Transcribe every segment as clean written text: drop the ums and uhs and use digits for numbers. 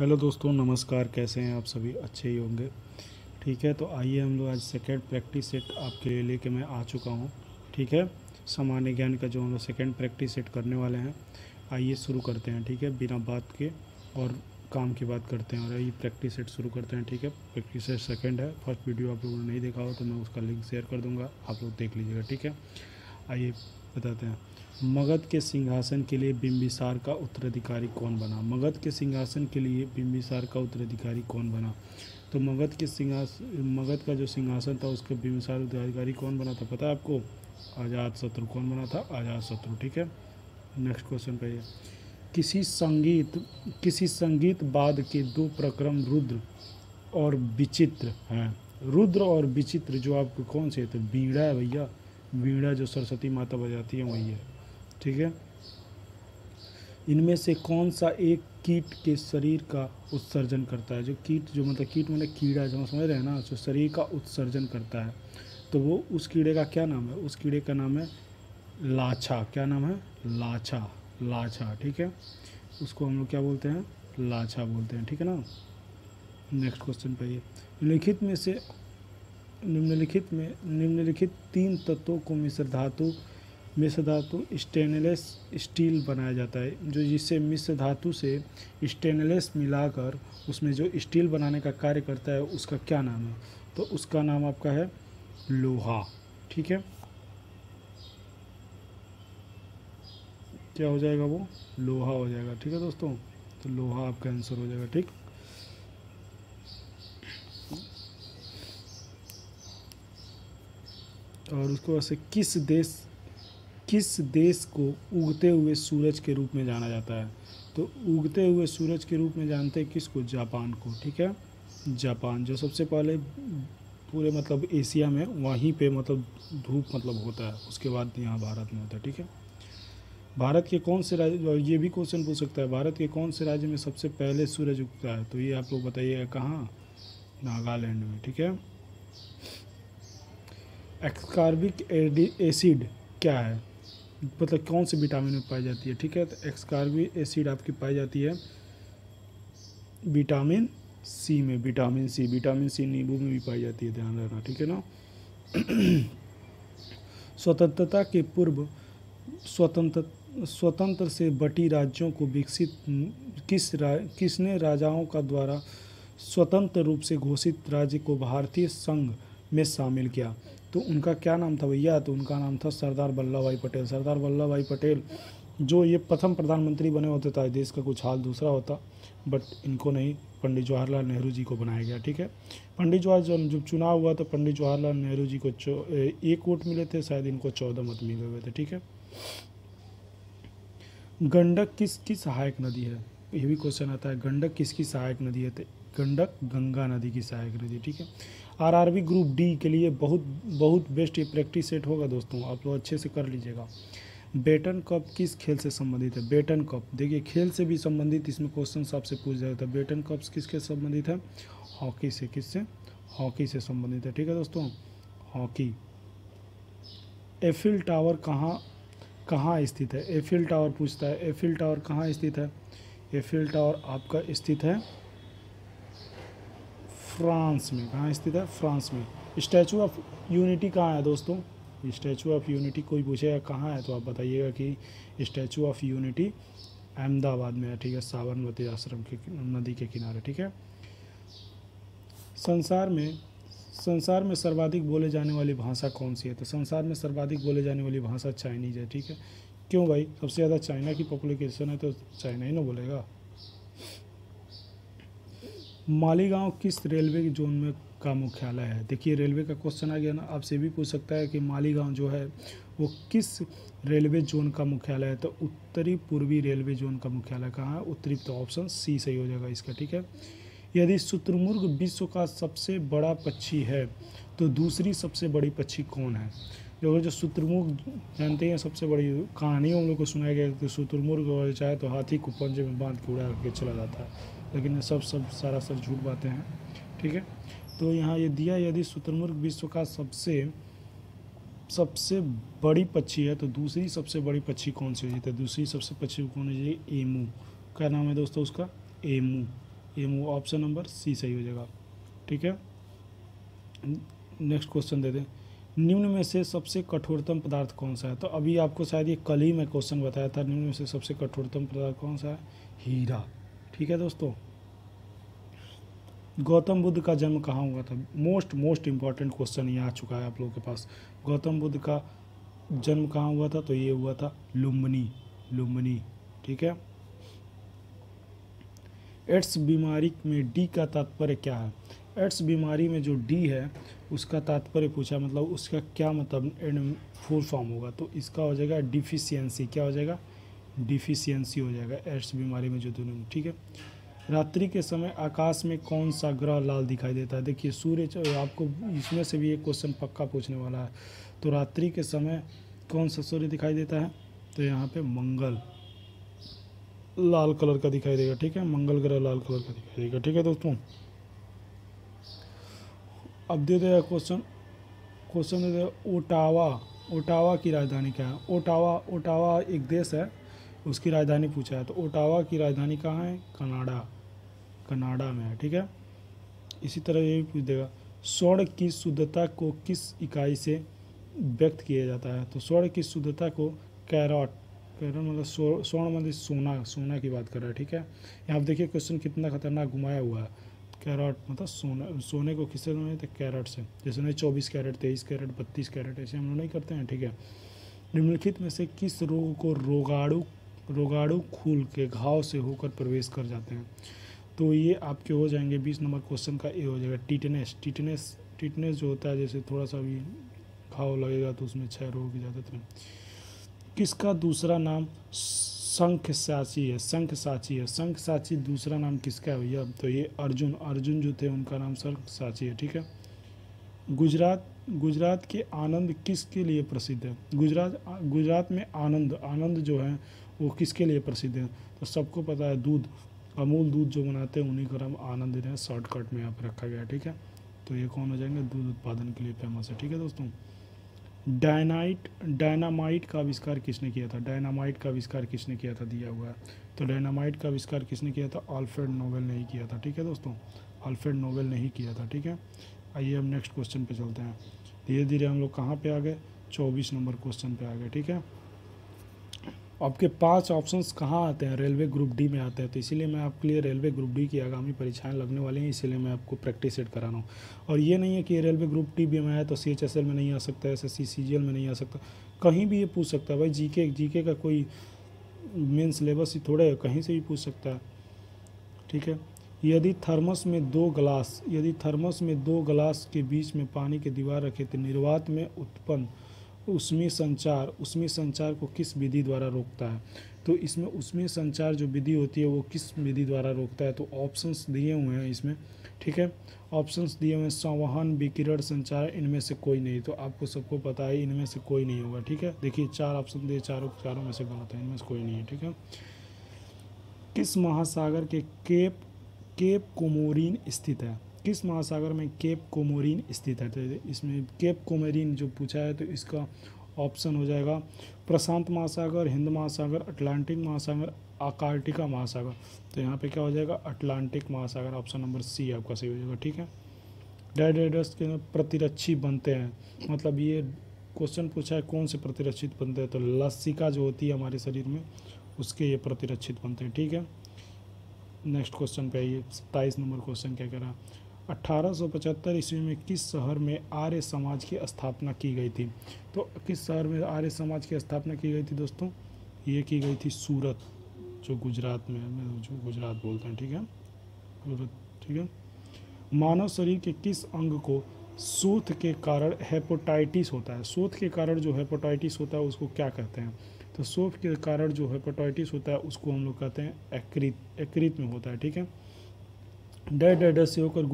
Hello दोस्तों, नमस्कार। कैसे हैं आप सभी? अच्छे ही होंगे। ठीक है, तो आइए हम लोग आज सेकेंड प्रैक्टिस सेट आपके लिए लेके मैं आ चुका हूँ। ठीक है, सामान्य ज्ञान का जो हम लोग सेकेंड प्रैक्टिस सेट करने वाले हैं, आइए शुरू करते हैं। ठीक है, बिना बात के और काम की बात करते हैं और आइए प्रैक्टिस सेट शुरू करते हैं। ठीक है, प्रैक्टिस सेट सेकेंड है। फर्स्ट वीडियो आप लोगों ने नहीं देखा हो तो मैं उसका लिंक शेयर कर दूँगा, आप लोग देख लीजिएगा। ठीक है, आइए बताते हैं। मगध के सिंहासन के लिए बिंबिसार का उत्तराधिकारी कौन बना? मगध के सिंहासन के लिए बिंबिसार का उत्तराधिकारी कौन बना? तो मगध का जो सिंहासन था उसके बिंबिसार उत्तराधिकारी कौन बना था, पता है आपको? अजात शत्रु। कौन बना था? अजात शत्रु। ठीक है, नेक्स्ट क्वेश्चन पे है। किसी संगीत वाद्य के दो प्रक्रम रुद्र और विचित्र हैं। रुद्र और विचित्र जो आपको कौन से थे? बीड़ा है भैया, बीड़ा जो सरस्वती माता बजाती है वही है। ठीक है, इनमें से कौन सा एक कीट के शरीर का उत्सर्जन करता है? जो कीट, जो मतलब कीट मतलब कीड़ा, जो समझ रहे हैं ना, जो शरीर का उत्सर्जन करता है, तो वो उस कीड़े का क्या नाम है? उस कीड़े का नाम है लाछा। क्या नाम है? लाछा। लाछा। ठीक है, उसको हम लोग क्या बोलते हैं? लाछा बोलते हैं। ठीक है ना। नेक्स्ट क्वेश्चन पे ये निम्नलिखित तीन तत्वों को मिश्र धातु स्टेनलेस स्टील बनाया जाता है। जो जिससे मिश्र धातु से स्टेनलेस मिलाकर उसमें जो स्टील बनाने का कार्य करता है उसका क्या नाम है? तो उसका नाम आपका है लोहा। ठीक है, क्या हो जाएगा? वो लोहा हो जाएगा। ठीक है दोस्तों, तो लोहा आपका आंसर हो जाएगा। ठीक, और उसको वैसे किस देश को उगते हुए सूरज के रूप में जाना जाता है? तो उगते हुए सूरज के रूप में जानते हैं किसको? जापान को। ठीक है, जापान जो सबसे पहले पूरे मतलब एशिया में वहीं पे मतलब धूप मतलब होता है, उसके बाद यहाँ भारत में होता है। ठीक है, भारत के कौन से राज्य, और ये भी क्वेश्चन पूछ सकता है, भारत के कौन से राज्य में सबसे पहले सूरज उगता है? तो ये आप लोग बताइएगा कहाँ? नागालैंड में। ठीक है, एक्सकॉर्बिक एसिड क्या है? मतलब कौन से विटामिन में पाई जाती है? ठीक है, तो एक्सकॉर्बिक एसिड आपकी पाई जाती है विटामिन सी में। विटामिन सी नींबू में भी पाई जाती है, ध्यान रखना। ठीक है ना। स्वतंत्रता के पूर्व स्वतंत्र से बटी राज्यों को विकसित किसने राजाओं का द्वारा स्वतंत्र रूप से घोषित राज्य को भारतीय संघ में शामिल किया? तो उनका क्या नाम था भैया? तो उनका नाम था सरदार वल्लभ भाई पटेल। सरदार वल्लभ भाई पटेल जो ये प्रथम प्रधानमंत्री बने होते थे, देश का कुछ हाल दूसरा होता, बट इनको नहीं, पंडित जवाहरलाल नेहरू जी को बनाया गया। ठीक है, पंडित जवाहरलाल जब चुनाव हुआ तो पंडित जवाहरलाल नेहरू जी को 1 वोट मिले थे, शायद इनको 14 मत मिले हुए थे। ठीक है, गंडक किसकी सहायक नदी है? ये भी क्वेश्चन आता है, गंडक किसकी सहायक नदी है? तो गंडक गंगा नदी की सहायक नदी। ठीक है, आरआरबी ग्रुप डी के लिए बहुत बहुत बेस्ट ये प्रैक्टिस सेट होगा दोस्तों, आप लोग अच्छे से कर लीजिएगा। बेटन कप किस खेल से संबंधित है? बेटन कप देखिए खेल से भी संबंधित इसमें क्वेश्चन आपसे पूछ जाता है। बेटन कप किसके संबंधित है? हॉकी से। किससे? हॉकी से संबंधित है। ठीक है दोस्तों, हॉकी। एफिल टावर कहाँ स्थित है? एफिल टावर पूछता है, एफिल टावर कहाँ स्थित है? एफिल टावर आपका स्थित है फ्रांस में। कहाँ स्थित है? फ्रांस में। स्टैचू ऑफ यूनिटी कहाँ है दोस्तों? स्टैचू ऑफ यूनिटी कोई पूछेगा कहाँ है तो आप बताइएगा कि स्टैचू ऑफ यूनिटी अहमदाबाद में है। ठीक है, साबरमती आश्रम के नदी के किनारे। ठीक है, संसार में सर्वाधिक बोले जाने वाली भाषा कौन सी है? तो संसार में सर्वाधिक बोले जाने वाली भाषा चाइनीज है। ठीक है, क्यों भाई? सबसे ज़्यादा चाइना की पॉपुलेशन है तो चाइना ही ना बोलेगा। मालीगांव किस रेलवे जोन में का मुख्यालय है? देखिए रेलवे का क्वेश्चन आ गया ना, आपसे भी पूछ सकता है कि मालीगांव जो है वो किस रेलवे जोन का मुख्यालय है? तो उत्तरी पूर्वी रेलवे जोन का मुख्यालय कहाँ है? उत्तरी। तो ऑप्शन सी सही हो जाएगा इसका। ठीक है, यदि शुतुरमुर्ग विश्व का सबसे बड़ा पक्षी है तो दूसरी सबसे बड़ी पक्षी कौन है? जो शुतुरमुर्ग जानते हैं सबसे बड़ी कहानी हम लोग को सुनाया गया कि शुतुरमुर्ग चाहे तो हाथी को पंजे में बांध के उड़ा के चला जाता है, लेकिन ये सब सरासर झूठ बातें हैं। ठीक है, तो यहाँ ये दिया, यदि शुतुरमुर्ग विश्व का सबसे बड़ी पक्षी है तो दूसरी सबसे बड़ी पक्षी कौन सी होगी? तो दूसरी सबसे पक्षी कौन है? एमू। क्या नाम है दोस्तों उसका? एमू। ये ऑप्शन नंबर सी सही हो जाएगा। ठीक है, नेक्स्ट क्वेश्चन दे दें। निम्न में से सबसे कठोरतम पदार्थ कौन सा है? तो अभी आपको शायद ये कल ही मैं क्वेश्चन बताया था, निम्न में से सबसे कठोरतम पदार्थ कौन सा है? हीरा। ठीक है दोस्तों, गौतम बुद्ध का जन्म कहाँ हुआ था? मोस्ट इम्पॉर्टेंट क्वेश्चन ये आ चुका है आप लोगों के पास। गौतम बुद्ध का जन्म कहाँ हुआ था? तो ये हुआ था लुम्बिनी। ठीक है, एड्स बीमारी में डी का तात्पर्य क्या है? एड्स बीमारी में जो डी है उसका तात्पर्य पूछा, मतलब उसका क्या मतलब फुल फॉर्म होगा? तो इसका हो जाएगा डिफिशियंसी। क्या हो जाएगा? डिफिशियंसी हो जाएगा एड्स बीमारी में जो दोनों। ठीक है, रात्रि के समय आकाश में कौन सा ग्रह लाल दिखाई देता है? देखिए सूर्य, आपको इसमें से भी एक क्वेश्चन पक्का पूछने वाला है। तो रात्रि के समय कौन सा सूर्य दिखाई देता है? तो यहाँ पे मंगल लाल कलर का दिखाई देगा। ठीक है, मंगल ग्रह लाल कलर का दिखाई देगा। ठीक है दोस्तों, अब दे देगा क्वेश्चन दे देगा ओटावा की राजधानी क्या है? ओटावा एक देश है, उसकी राजधानी पूछा है। तो ओटावा की राजधानी कहाँ है? कनाडा में है। ठीक है, इसी तरह ये भी पूछ देगा स्वर्ण की शुद्धता को किस इकाई से व्यक्त किया जाता है? तो स्वर्ण की शुद्धता को कैरेट मतलब स्वर्ण मतलब सोना की बात कर रहा है। ठीक है, यहाँ आप देखिए क्वेश्चन कितना खतरनाक घुमाया हुआ है। कैरेट मतलब सोने को किससे बनाते हैं? कैरेट से। जैसे नहीं 24 कैरेट, 23 कैरेट, 32 कैरेट, ऐसे हम लोग नहीं करते हैं। ठीक है, निम्नलिखित में से किस रोग को रोगाणु खूल के घाव से होकर प्रवेश कर जाते हैं? तो ये आपके हो जाएंगे 20 नंबर क्वेश्चन का ए हो जाएगा टिटनेस जो होता है, जैसे थोड़ा सा भी घाव लगेगा तो उसमें क्षय रोग हो जाता है। किसका दूसरा नाम शंखसाची है? शंखसाची दूसरा नाम किसका है भैया? तो ये अर्जुन जो थे उनका नाम शंखसाची है। ठीक है, गुजरात के आनंद किसके लिए प्रसिद्ध है? गुजरात में आनंद जो है वो किसके लिए प्रसिद्ध है? तो सबको पता है, दूध, अमूल दूध जो बनाते हैं उन्हीं का नाम आनंद है, शॉर्टकट में यहाँ पर रखा गया है। ठीक है, तो ये कौन हो जाएंगे? दूध उत्पादन के लिए फेमस है। ठीक है दोस्तों, डायनामाइट का आविष्कार किसने किया था? दिया हुआ है। तो डायनामाइट का आविष्कार किसने किया था? अल्फ्रेड नोबेल ने ही किया था। ठीक है दोस्तों, अल्फ्रेड नोबेल ने ही किया था। ठीक है, आइए हम नेक्स्ट क्वेश्चन पे चलते हैं। धीरे धीरे हम लोग कहाँ पे आ गए? 24 नंबर क्वेश्चन पे आ गए। ठीक है, आपके 5 ऑप्शंस कहाँ आते हैं? रेलवे ग्रुप डी में आते हैं। तो इसीलिए मैं आपके लिए रेलवे ग्रुप डी की आगामी परीक्षाएं लगने वाली हैं, इसीलिए मैं आपको प्रैक्टिस सेट करा रहा हूँ। और ये नहीं है कि रेलवे ग्रुप डी भी में आया तो CHSL में नहीं आ सकता, SSC CGL में नहीं आ सकता, कहीं भी ये पूछ सकता है भाई। जीके का कोई मेन सिलेबस ही थोड़ा है, कहीं से भी पूछ सकता है। ठीक है, यदि थर्मस में दो गिलास के बीच में पानी की दीवार रखे तो निर्वात में उत्पन्न ऊष्मीय संचार को किस विधि द्वारा रोकता है? तो इसमें ऊष्मीय संचार जो विधि होती है वो किस विधि द्वारा रोकता है? तो ऑप्शंस दिए हुए हैं इसमें। ठीक है, ऑप्शंस दिए हुए हैं, संवहन, विकिरण, संचार, इनमें से कोई नहीं। तो आपको सबको पता है इनमें से कोई नहीं होगा। ठीक है, देखिए 4 ऑप्शन दिए, चारों में से गलत है, इनमें से कोई नहीं है। ठीक है, किस महासागर के केप कोमोरिन स्थित है? किस महासागर में केप कोमोरिन स्थित है? तो इसमें केप कोमोरिन जो पूछा है तो इसका ऑप्शन हो जाएगा प्रशांत महासागर, हिंद महासागर, अटलांटिक महासागर, आर्कटिका महासागर। तो यहाँ पे क्या हो जाएगा? अटलांटिक महासागर, ऑप्शन नंबर सी आपका सही हो जाएगा। ठीक है, डायडाइडस के प्रतिरक्षी बनते हैं, मतलब ये क्वेश्चन पूछा है कौन से प्रतिरक्षित बनते हैं? तो लसिका जो होती है हमारे शरीर में उसके ये प्रतिरक्षित बनते हैं। ठीक है, नेक्स्ट क्वेश्चन पे आइए। 27 नंबर क्वेश्चन क्या कह रहा है? 1875 ईस्वी में किस शहर में आर्य समाज की स्थापना की गई थी? तो किस शहर में आर्य समाज की स्थापना की गई थी दोस्तों? ये की गई थी सूरत, जो गुजरात में है, जो गुजरात बोलते हैं। ठीक है, सूरत। ठीक है, मानव शरीर के किस अंग को शोथ के कारण हेपेटाइटिस होता है? शोथ के कारण जो हेपेटाइटिस होता है उसको क्या कहते हैं? तो शोथ के कारण जो हेपेटाइटिस होता है उसको हम लोग कहते हैं यकृत में होता है। ठीक है, डायडाइडस से होकर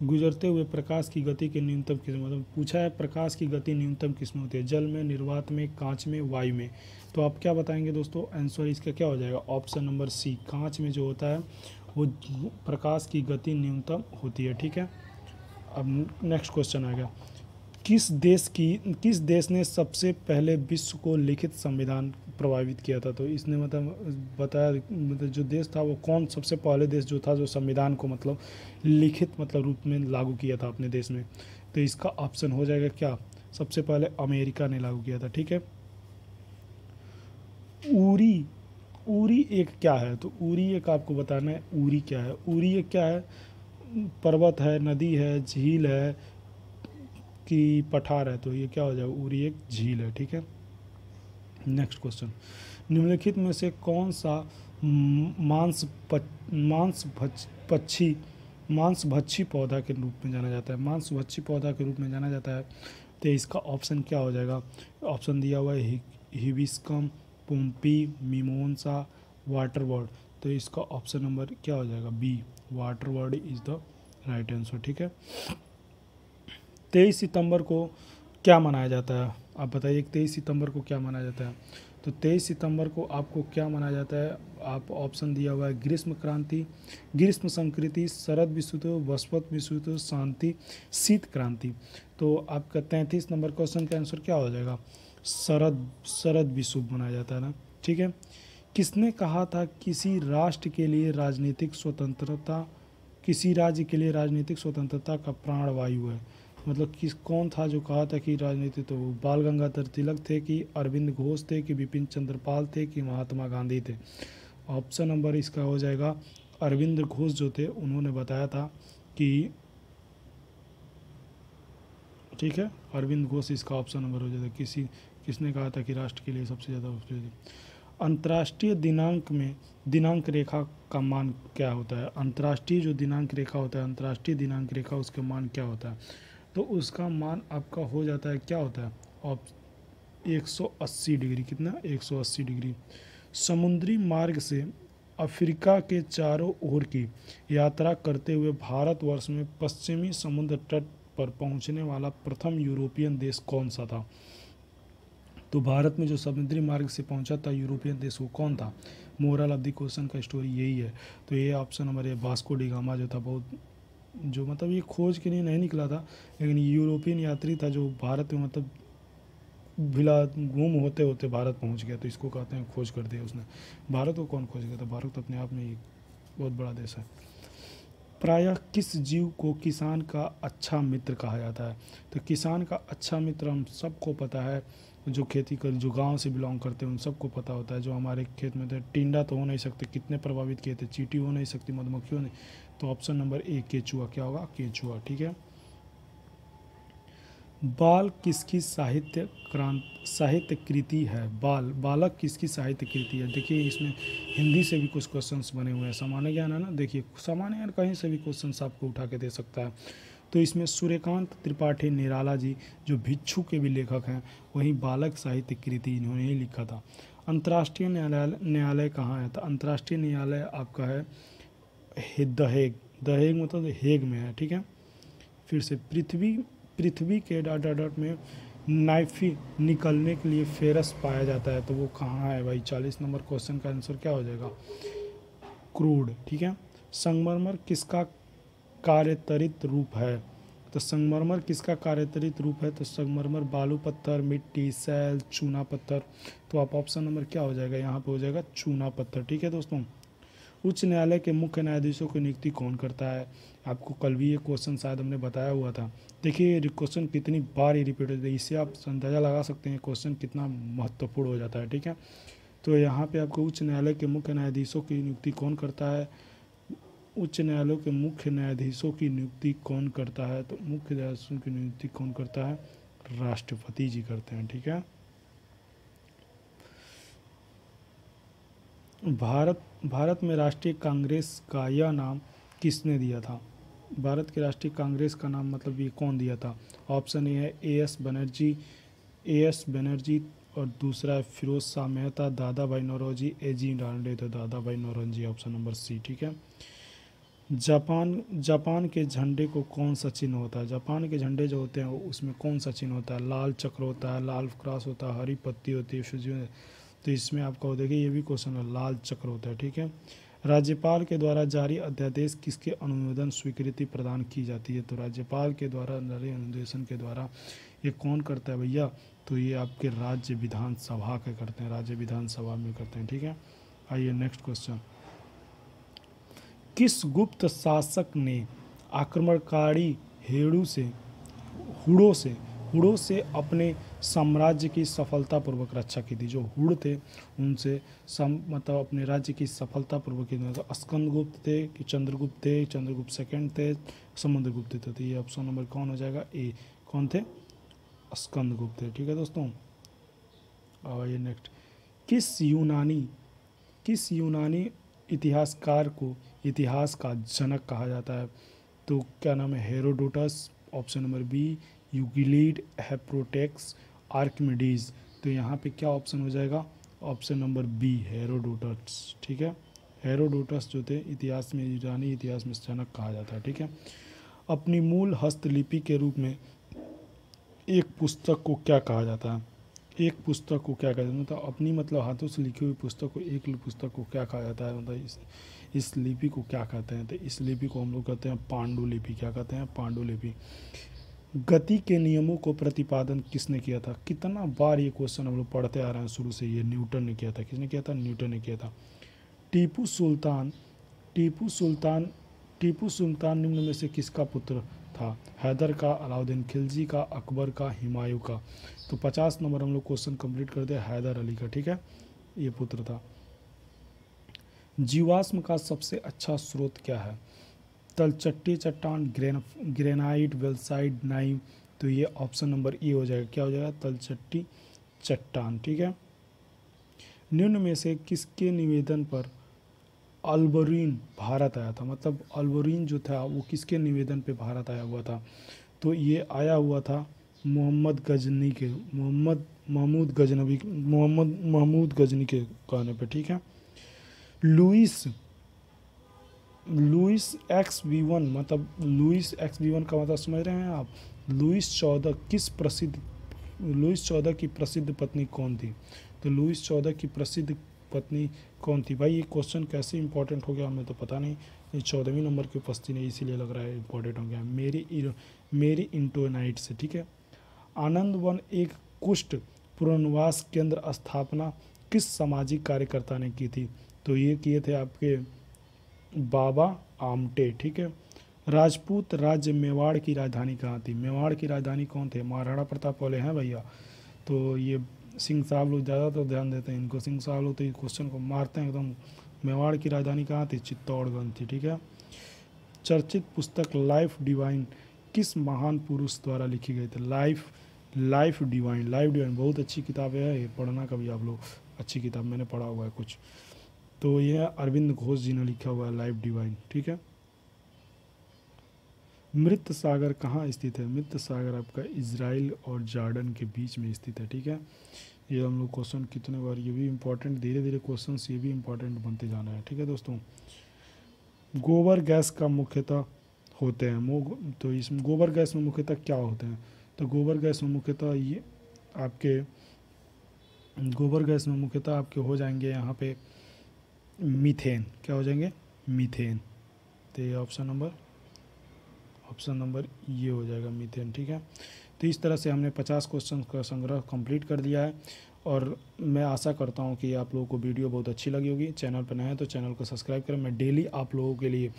गुजरते हुए प्रकाश की गति के न्यूनतम किस्म, मतलब पूछा है प्रकाश की गति न्यूनतम किस्म होती है? जल में, निर्वात में, कांच में, वायु में। तो आप क्या बताएंगे दोस्तों? आंसर इसका क्या हो जाएगा? ऑप्शन नंबर सी, कांच में जो होता है वो प्रकाश की गति न्यूनतम होती है। ठीक है, अब नेक्स्ट क्वेश्चन आ गया। किस देश ने सबसे पहले विश्व को लिखित संविधान प्रभावित किया था? तो इसने मतलब बताया, मतलब जो देश था वो कौन सबसे पहले देश जो था जो संविधान को मतलब लिखित मतलब रूप में लागू किया था अपने देश में? तो इसका ऑप्शन हो जाएगा क्या, सबसे पहले अमेरिका ने लागू किया था। ठीक है। उरी, उरी एक क्या है? तो उरी एक आपको बताना है उरी क्या है। उरी एक क्या है? पर्वत है, नदी है, झील है कि पठार है? तो ये क्या हो जाएगा, उरी एक झील है। ठीक है। नेक्स्ट क्वेश्चन, निम्नलिखित में से कौन सा मांसभक्षी मांसभक्षी पौधा के रूप में जाना जाता है? मांसभक्षी पौधा के रूप में जाना जाता है। तो इसका ऑप्शन क्या हो जाएगा? ऑप्शन दिया हुआ है हिबिस्कम, पोम्पी, मिमोसा, वाटर बर्ड। तो इसका ऑप्शन नंबर क्या हो जाएगा? B, water bird is the right answer. ठीक है। 23 सितंबर को क्या मनाया जाता है? आप बताइए 23 सितंबर को क्या मनाया जाता है? तो 23 सितंबर को आपको क्या मनाया जाता है? आप ऑप्शन दिया हुआ है ग्रीष्म क्रांति, ग्रीष्म संस्कृति, शरद विश्वयुद्ध, बसंत विश्वयुद्ध, शांति, शीत क्रांति। तो आपका 33 नंबर क्वेश्चन का आंसर क्या हो जाएगा? शरद विश्वयुद्ध मनाया जाता है ना। ठीक है। किसने कहा था किसी राष्ट्र के लिए राजनीतिक स्वतंत्रता, किसी राज्य के लिए राजनीतिक स्वतंत्रता का प्राणवायु है? मतलब किस कौन था जो कहा था कि राजनीति? तो बाल गंगाधर तिलक थे कि अरविंद घोष थे कि बिपिन चंद्र पाल थे कि महात्मा गांधी थे? ऑप्शन नंबर इसका हो जाएगा अरविंद घोष जो थे उन्होंने बताया था कि, ठीक है, अरविंद घोष इसका ऑप्शन नंबर हो जाता है। किसने कहा था कि राष्ट्र के लिए सबसे ज़्यादा? अंतर्राष्ट्रीय दिनांक रेखा का मान क्या होता है? अंतर्राष्ट्रीय जो दिनांक रेखा होता है, अंतर्राष्ट्रीय दिनांक रेखा, उसका मान क्या होता है? तो उसका मान आपका हो जाता है, क्या होता है? और 180 डिग्री। कितना? 180 डिग्री। समुद्री मार्ग से अफ्रीका के चारों ओर की यात्रा करते हुए भारतवर्ष में पश्चिमी समुद्र तट पर पहुंचने वाला प्रथम यूरोपियन देश कौन सा था? तो भारत में जो समुद्री मार्ग से पहुंचा था यूरोपियन देश, वो कौन था? मोरल ऑफ द क्वेश्चन का स्टोरी यही है। तो ये ऑप्शन नंबर है वास्को डी गामा जो था, बहुत जो मतलब ये खोज के लिए नहीं निकला था, लेकिन यूरोपियन यात्री था जो भारत में मतलब भिला गुम होते होते भारत पहुंच गया। तो इसको कहते हैं खोज कर दिया उसने। भारत को कौन खोज गया था? भारत तो अपने आप में एक बहुत बड़ा देश है। प्रायः किस जीव को किसान का अच्छा मित्र कहा जाता है? तो किसान का अच्छा मित्र हम सबको पता है, जो खेती कर, जो गांव से बिलोंग करते हैं उन सबको पता होता है। जो हमारे खेत में थे, टिंडा तो हो नहीं सकते, कितने प्रभावित किए थे, चींटी हो नहीं सकती, मधुमक्खी हो नहीं। तो ऑप्शन नंबर ए केचुआ। क्या होगा? केचुआ। ठीक है। बाल किसकी साहित्य कृति है? बालक किसकी साहित्य कृति है? देखिए इसमें हिंदी से भी कुछ क्वेश्चंस बने हुए हैं, सामान्य ज्ञान है ना। देखिए सामान्य ज्ञान कहीं से भी क्वेश्चंस आपको उठा के दे सकता है। तो इसमें सूर्यकांत त्रिपाठी निराला जी जो भिक्षु के भी लेखक हैं, वहीं बालक साहित्य कृति इन्होंने ही लिखा था। अंतर्राष्ट्रीय न्यायालय कहाँ है? तो अंतर्राष्ट्रीय न्यायालय आपका है दहेग। दहेग मतलब हेग में है। ठीक है। फिर से पृथ्वी के डॉट में नाइफी निकलने के लिए फेरस पाया जाता है, तो वो कहाँ है भाई? 40 नंबर क्वेश्चन का आंसर क्या हो जाएगा? क्रूड। ठीक है। संगमरमर किसका कार्यतरित रूप है? तो संगमरमर किसका कार्यतरित रूप है? तो संगमरमर बालू पत्थर, मिट्टी, सैल, चूना पत्थर। तो आप ऑप्शन नंबर क्या हो जाएगा? यहाँ पे हो जाएगा चूना पत्थर। ठीक है दोस्तों। उच्च न्यायालय के मुख्य न्यायाधीशों की नियुक्ति कौन करता है? आपको कल भी ये क्वेश्चन शायद हमने बताया हुआ था। देखिए ये क्वेश्चन कितनी बार ये रिपीट होता है, इससे आप अंदाज़ा लगा सकते हैं क्वेश्चन कितना महत्वपूर्ण हो जाता है। ठीक है। तो यहाँ पे आपको उच्च न्यायालय के मुख्य न्यायाधीशों की नियुक्ति कौन करता है? उच्च न्यायालयों के मुख्य न्यायाधीशों की नियुक्ति कौन करता है? तो मुख्य न्यायाधीशों की नियुक्ति कौन करता है? राष्ट्रपति जी करते हैं। ठीक है। भारत में राष्ट्रीय कांग्रेस का यह नाम किसने दिया था? भारत के राष्ट्रीय कांग्रेस का नाम मतलब ये कौन दिया था? ऑप्शन ए है एएस बनर्जी और दूसरा है फिरोज शाह मेहता, दादा भाई नौरोजी, एजी डांडे। तो दादा भाई नौरोजी ऑप्शन नंबर सी। ठीक है। जापान के झंडे को कौन सा चिन्ह होता है? जापान के झंडे जो होते हैं उसमें कौन सा चिन्ह होता है? लाल चक्र होता है, लाल क्रॉस होता है, हरी पत्ती होती है। तो इसमें आपका देखिए ये भी क्वेश्चन है, लाल चक्र होता है। ठीक है। राज्यपाल के द्वारा जारी अध्यादेश किसके अनुमोदन स्वीकृति प्रदान की जाती है? तो राज्यपाल के द्वारा जारी अनुदेशन के द्वारा ये कौन करता है भैया? तो ये आपके राज्य विधानसभा के करते हैं, राज्य विधानसभा में करते हैं। ठीक है, आइए नेक्स्ट क्वेश्चन। किस गुप्त शासक ने आक्रमणकारी हुड़ों से अपने साम्राज्य की सफलतापूर्वक रक्षा की थी? जो हुड़ थे उनसे मतलब अपने राज्य की सफलतापूर्वक की थी। तो स्कंदगुप्त थे कि चंद्रगुप्त थे, चंद्रगुप्त सेकंड थे, समुद्रगुप्त थे? तो ये ऑप्शन नंबर कौन हो जाएगा? ए। कौन थे? स्कंदगुप्त थे। ठीक है दोस्तों, और ये नेक्स्ट। किस यूनानी इतिहासकार को इतिहास का जनक कहा जाता है? तो क्या नाम है? Herodotus, option number B Euclid, हेप्रोटेक्स, आर्किमिडीज। तो यहाँ पे क्या ऑप्शन हो जाएगा? Option number B Herodotus. ठीक है, हेरोडोटस जो थे इतिहास में, यूनानी इतिहास में जनक कहा जाता है। ठीक है, अपनी मूल हस्तलिपि के रूप में एक पुस्तक को क्या कहा जाता है? एक पुस्तक को क्या कहा जाता है? मतलब अपनी मतलब हाथों से लिखी हुई पुस्तक को, एक पुस्तक को क्या कहा जाता है? मतलब इस लिपि को क्या कहते हैं? तो इस लिपि को हम लोग कहते हैं पांडुलिपि। क्या कहते हैं? पांडुलिपि। गति के नियमों को प्रतिपादन किसने किया था? कितना बार ये क्वेश्चन हम लोग पढ़ते आ रहे हैं शुरू से। ये न्यूटन ने किया था। किसने किया था? न्यूटन ने किया था। टीपू सुल्तान टीपू सुल्तान टीपू सुल्तान निम्न में से किसका पुत्र था? हैदर का, अलाउद्दीन खिलजी का, अकबर का, हुमायूं का? तो 50 नंबर हम लोग क्वेश्चन कंप्लीट कर दिया हैदर अली का। ठीक है, ये पुत्र था। जीवाश्म का सबसे अच्छा स्रोत क्या है? तलचट्टी चट्टान, ग्रेनाइट, वेलसाइड, नाइव? तो ये ऑप्शन नंबर ए हो जाएगा। क्या हो जाएगा? तलचट्टी चट्टान। ठीक है, निम्न में से किसके निवेदन पर अल्बरीन भारत आया था? मतलब अल्बरीन जो था वो किसके निवेदन पे भारत आया हुआ था? तो ये आया हुआ था मोहम्मद महमूद गजनी के कहने पे। ठीक है, लुइस XV1, मतलब लुइस XV1 का मतलब समझ रहे हैं आप? लुइस 14 की प्रसिद्ध पत्नी कौन थी? तो लुइस 14 की प्रसिद्ध पत्नी कौन थी? भाई ये क्वेश्चन कैसे इंपॉर्टेंट हो गया हमें तो पता नहीं। ये 14वीं नंबर की उपस्थिति नहीं, इसीलिए लग रहा है इंपॉर्टेंट हो गया। मेरी इंटोनाइट से। ठीक है, आनंद वन एक कुष्ठ पुनर्वास केंद्र स्थापना किस सामाजिक कार्यकर्ता ने की थी? तो ये किए थे आपके बाबा आमटे। ठीक है, राजपूत राज्य मेवाड़ की राजधानी कहाँ थी? मेवाड़ की राजधानी कौन थे? महाराणा प्रताप वाले हैं भैया। तो ये सिंह साहब लोग ज़्यादा तो ध्यान देते हैं इनको। सिंह साहब लोग तो इस क्वेश्चन को मारते हैं एकदम। मेवाड़ की राजधानी कहाँ थी? चित्तौड़गढ़ थी। ठीक है, चर्चित पुस्तक लाइफ डिवाइन किस महान पुरुष द्वारा लिखी गई थी? लाइफ डिवाइन बहुत अच्छी किताब है, ये पढ़ना कभी आप लोग। अच्छी किताब, मैंने पढ़ा हुआ है कुछ। तो यह अरविंद घोष जी ने लिखा हुआ है लाइफ डिवाइन। ठीक है, मृत सागर कहाँ स्थित है? मृत सागर आपका इजराइल और जॉर्डन के बीच में स्थित है। ठीक है, ये हम लोग क्वेश्चन कितने बार, ये भी इम्पोर्टेंट, धीरे धीरे क्वेश्चन ये भी इम्पोर्टेंट बनते जाना है। ठीक है दोस्तों, गोबर गैस का मुख्यतः होते हैं तो इसमें गोबर गैस में मुख्यतः क्या होते हैं? तो गोबर गैस में मुख्यतः ये आपके हो जाएंगे यहाँ पे मीथेन। क्या हो जाएंगे? मीथेन। तो ये ऑप्शन नंबर ये हो जाएगा मीथेन। ठीक है, तो इस तरह से हमने 50 क्वेश्चन का संग्रह कंप्लीट कर दिया है और मैं आशा करता हूँ कि आप लोगों को वीडियो बहुत अच्छी लगी होगी। चैनल पर नए हैं तो चैनल को सब्सक्राइब करें। मैं डेली आप लोगों के लिए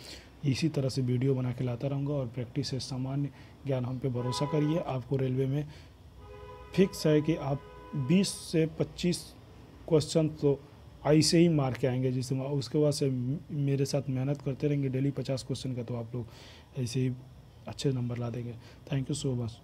इसी तरह से वीडियो बना के लाता रहूँगा और प्रैक्टिस से सामान्य ज्ञान हम पे भरोसा करिए। आपको रेलवे में फिक्स है कि आप 20 से 25 क्वेश्चन तो ऐसे ही मार के आएंगे, जिससे उसके बाद से मेरे साथ मेहनत करते रहेंगे डेली 50 क्वेश्चन का, तो आप लोग ऐसे ही अच्छे नंबर ला देंगे। Thank you so much.